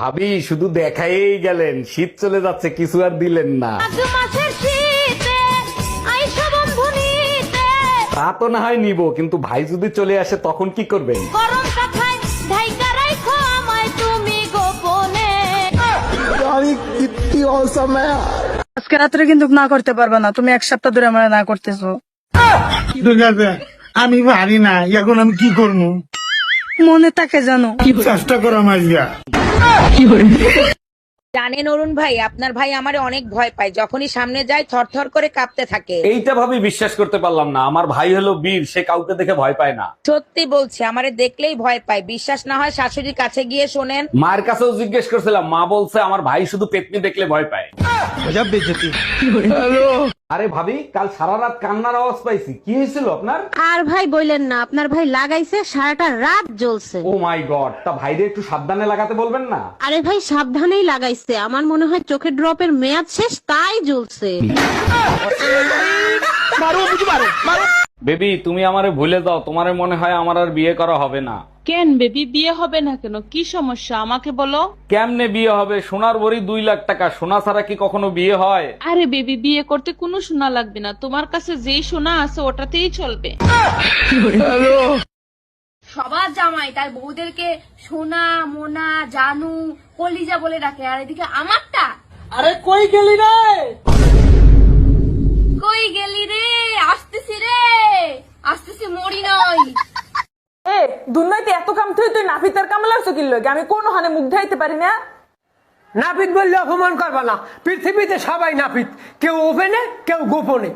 ভাবি শুধু দেখাই গেলেন, শীত চলে যাচ্ছে কিছু আর দিলেন না। তা তো না হয় নিব, কিন্তু ভাই যদি চলে আসে তখন কি করবেন? আজকে রাত্রে কিন্তু না করতে পারবে না, তুমি 1 সপ্তাহ ধরে আমার না করতেছো। ঠিক আছে, আমি পারি না, এখন আমি কি করবো? মনে তাকে জানো চেষ্টা করো মাঝিয়া। জানেন অরুণ ভাই, আপনার ভাই আমারে অনেক ভয় পায়, যখনই সামনে যায় থরথর করে কাঁপতে থাকে। এইটা ভাবি বিশ্বাস করতে পারলাম না, আমার ভাই হলো বীর, সে কাউকে দেখে ভয় পায় না। সত্যি বলছি, আমারে দেখলেই ভয় পায়। বিশ্বাস না হয় শাশুড়ির কাছে গিয়ে শোনেন। মায়ের কাছেও জিজ্ঞেস করছিলাম, মা বলছে আমার ভাই শুধু পেতনি দেখলে ভয় পায়। আরে ভাবি, কাল সারা রাত কান্নার আওয়াজ পাইছি, কি হয়েছিল আপনার? আর ভাই বললেন না, আপনার ভাই লাগাইছে সারাটা রাত জ্বলছে। ও মাই গড, তা ভাইরে একটু সাবধানে লাগাতে বলবেন না? আরে ভাই সাবধানেই লাগাইছে, আমার মনে হয় চোখের ড্রপের মেয়াদ শেষ তাই জ্বলছে। বেবি তুমি আমারে ভুলে যাও, তোমারে মনে হয় আমার আর বিয়ে করা হবে না। কেন বেবি, বিয়ে হবে না কেন? কি সমস্যা আমাকে বলো। কেমনে বিয়ে হবে? সোনার ভরি 2 লাখ টাকা, সোনা ছাড়া কি কখনো বিয়ে হয়? আরে বেবি, বিয়ে করতে কোনো সোনা লাগবে না, তোমার কাছে যেই সোনা আছে ওটাতেই চলবে। সবার জামাই তার বউদেরকে সোনা মোনা জানু কলিজা বলে ডাকে, আর এদিকে আমারটা আরে কই গেলি রে? কই গেলি রে? আসতেছি রে, আসতেছি, মরি নয়। এ দুনিয়াতে এত কাম তুই তুই নাফিতের কাম লাগছো কি লগে? আমি কোন হানে মুখ ধাইতে পারি না। নাপিত বললে অপমান করবা না, পৃথিবীতে সবাই নাপিত, কেউ ওপেনে কেউ গোপনে।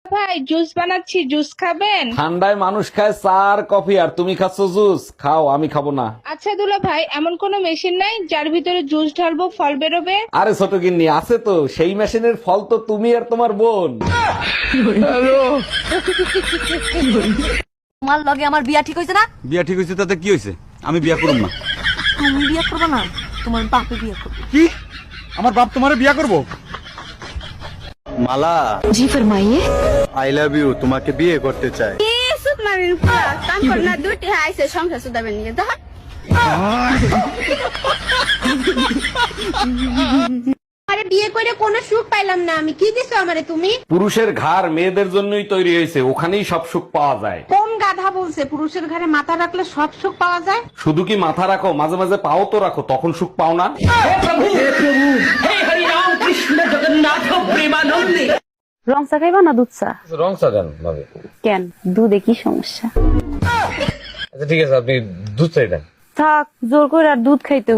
ভাই জুস বানাচ্ছি, জুস খাবেন? ঠান্ডায় মানুষ খায় চা আর কফি, আর তুমি খাচ্ছ জুস? খাও, আমি খাবো না। আচ্ছা দুলা ভাই, এমন কোন মেশিন নাই যার ভিতরে জুস ঢালবো ফল বেরোবে? আরে ছোট গিন্নি, আছে তো, সেই মেশিনের ফল তো তুমি আর তোমার বোন। তোমার লগে আমার বিয়া ঠিক হয়েছে না? বিয়া ঠিক হয়েছে তাতে কি হয়েছে? আমি বিয়া করব না। তুমি বিয়া করবে না, তোমার বাপে বিয়া করবে। কি? আমার বাপ তোমারে বিয়া করব? মালা, জি ফরমাইয়ে। আই লাভ ইউ, তোমাকে বিয়ে করতে চাই। কাম কর না, দুটি আইছে সংসার সুদাবে নিয়ে ধর। আরে বিয়ে করে কোনো সুখ পাইলাম না আমি, কি দিছো আমারে তুমি? পুরুষের ঘাড় মেয়েদের জন্যই তৈরি হয়েছে, ওখানেই সব সুখ পাওয়া যায়। কোন গাধা বলছে পুরুষের ঘরে মাথা রাখলে সব সুখ পাওয়া যায়? শুধু কি মাথা রাখো, মাঝে মাঝে পাও তো রাখো, তখন সুখ পাও না? রং চা খাইবা না দুধ চা? রং সাজান ভাবে। কেন, দুধে কি সমস্যা? আচ্ছা ঠিক আছে, আপনি দুধ চাই দেন। থাক, জোর করে আর দুধ খাইতে